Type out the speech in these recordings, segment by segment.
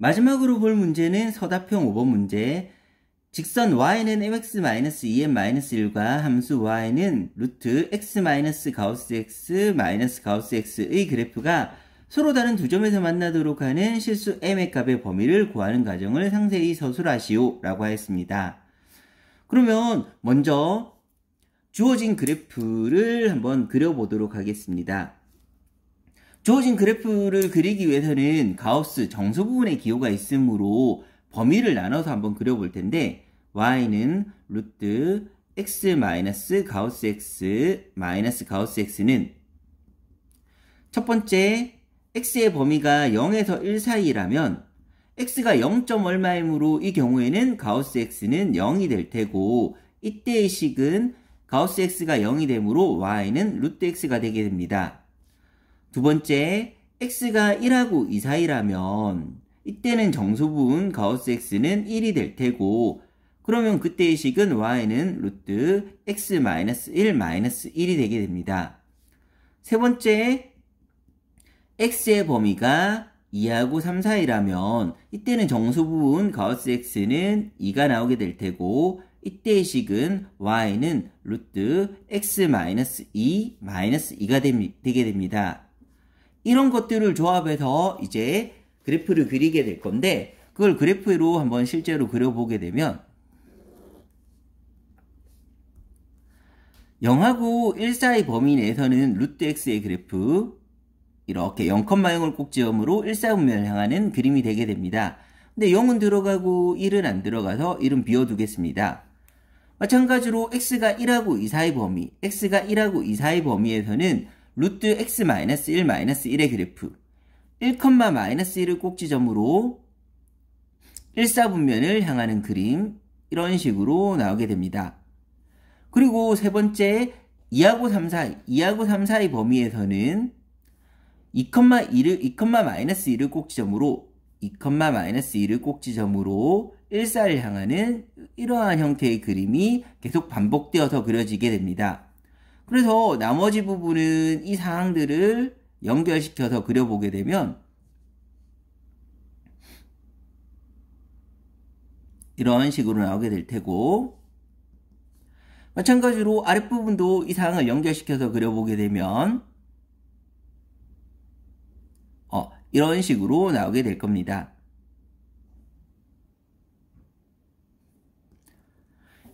마지막으로 볼 문제는 서답형 5번 문제. 직선 y는 mx-2n-1과 함수 y는 루트 x-가우스 x 가우스 x의 그래프가 서로 다른 두 점에서 만나도록 하는 실수 m의 값의 범위를 구하는 과정을 상세히 서술하시오 라고 하였습니다. 그러면 먼저 주어진 그래프를 한번 그려보도록 하겠습니다. 주어진 그래프를 그리기 위해서는 가우스 정수 부분의 기호가 있으므로 범위를 나눠서 한번 그려볼 텐데 y는 루트 x-가우스 x 가우스 x는 첫 번째 x의 범위가 0에서 1 사이라면 x가 0. 얼마이므로 이 경우에는 가우스 x는 0이 될 테고 이때의 식은 가우스 x가 0이 되므로 y는 루트 x가 되게 됩니다. 두 번째, x가 1하고 2 사이라면 이때는 정수분 가우스 x는 1이 될 테고 그러면 그때의 식은 y는 루트 x-1 1이 되게 됩니다. 세 번째, x의 범위가 2하고 3 사이라면 이때는 정수분 가우스 x는 2가 나오게 될 테고 이때의 식은 y는 루트 x-2 2가 되게 됩니다. 이런 것들을 조합해서 이제 그래프를 그리게 될 건데 그걸 그래프로 한번 실제로 그려보게 되면 0하고 1 사이 범위 내에서는 루트 x의 그래프 이렇게 0,0을 꼭지점으로 1사분면을 향하는 그림이 되게 됩니다. 근데 0은 들어가고 1은 안 들어가서 1은 비워두겠습니다. 마찬가지로 x가 1하고 2 사이 범위, x가 1하고 2 사이 범위에서는 루트 x-1 1의 그래프 1,-1을 꼭지점으로 1사분면을 향하는 그림 이런 식으로 나오게 됩니다. 그리고 세 번째 2하고 3 사이 범위에서는 2,-1을 꼭지점으로 2,-1을 꼭지점으로 1사를 향하는 이러한 형태의 그림이 계속 반복되어서 그려지게 됩니다. 그래서 나머지 부분은 이 사항들을 연결시켜서 그려보게 되면 이런 식으로 나오게 될 테고 마찬가지로 아랫부분도 이 사항을 연결시켜서 그려보게 되면 이런 식으로 나오게 될 겁니다.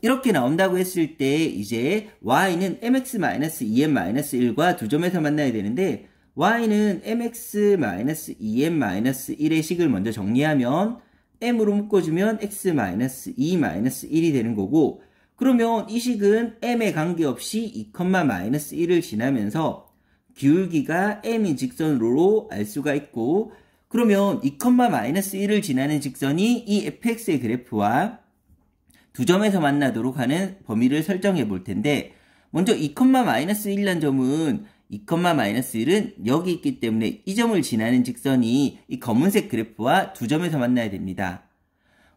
이렇게 나온다고 했을 때 이제 y는 mx-2n-1과 두 점에서 만나야 되는데 y는 mx-2n-1의 식을 먼저 정리하면 m으로 묶어주면 x-2 1이 되는 거고 그러면 이 식은 m에 관계없이 2,-1을 지나면서 기울기가 m인 직선으로 알 수가 있고 그러면 2,-1을 지나는 직선이 이 fx의 그래프와 두 점에서 만나도록 하는 범위를 설정해 볼 텐데 먼저 2,-1이라는 점은 2,-1은 여기 있기 때문에 이 점을 지나는 직선이 이 검은색 그래프와 두 점에서 만나야 됩니다.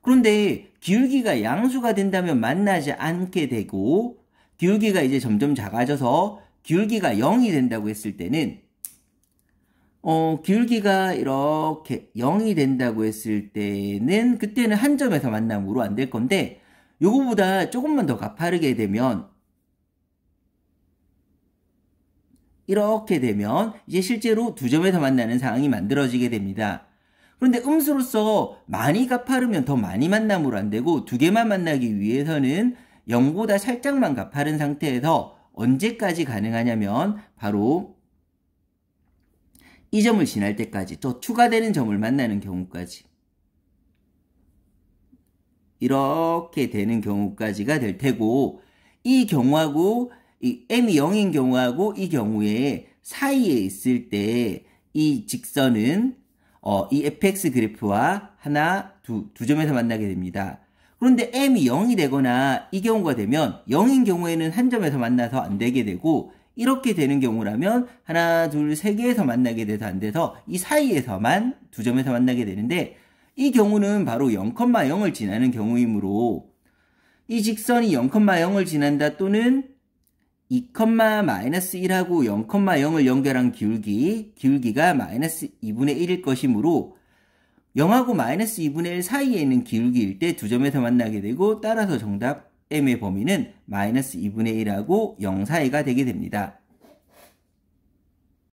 그런데 기울기가 양수가 된다면 만나지 않게 되고 기울기가 이제 점점 작아져서 기울기가 0이 된다고 했을 때는 기울기가 이렇게 0이 된다고 했을 때는 그때는 한 점에서 만남으로 안 될 건데 요거보다 조금만 더 가파르게 되면 이렇게 되면 이제 실제로 두 점에서 만나는 상황이 만들어지게 됩니다. 그런데 음수로서 많이 가파르면 더 많이 만남으로 안 되고 두 개만 만나기 위해서는 0보다 살짝만 가파른 상태에서 언제까지 가능하냐면 바로 이 점을 지날 때까지 또 추가되는 점을 만나는 경우까지 이렇게 되는 경우까지가 될 테고 이 경우하고 이 m이 0인 경우하고 이 경우에 사이에 있을 때 이 직선은 이 fx 그래프와 두 점에서 만나게 됩니다. 그런데 m이 0이 되거나 이 경우가 되면 0인 경우에는 한 점에서 만나서 안 되게 되고 이렇게 되는 경우라면 하나, 둘, 세 개에서 만나게 돼서 안 돼서 이 사이에서만 두 점에서 만나게 되는데 이 경우는 바로 0,0을 지나는 경우이므로 이 직선이 0,0을 지난다 또는 2,-1하고 0,0을 연결한 기울기가 -2분의 1일 것이므로 0하고 마이너스 2분의 1 사이에 있는 기울기일 때 두 점에서 만나게 되고 따라서 정답 M의 범위는 마이너스 2분의 1하고 0 사이가 되게 됩니다.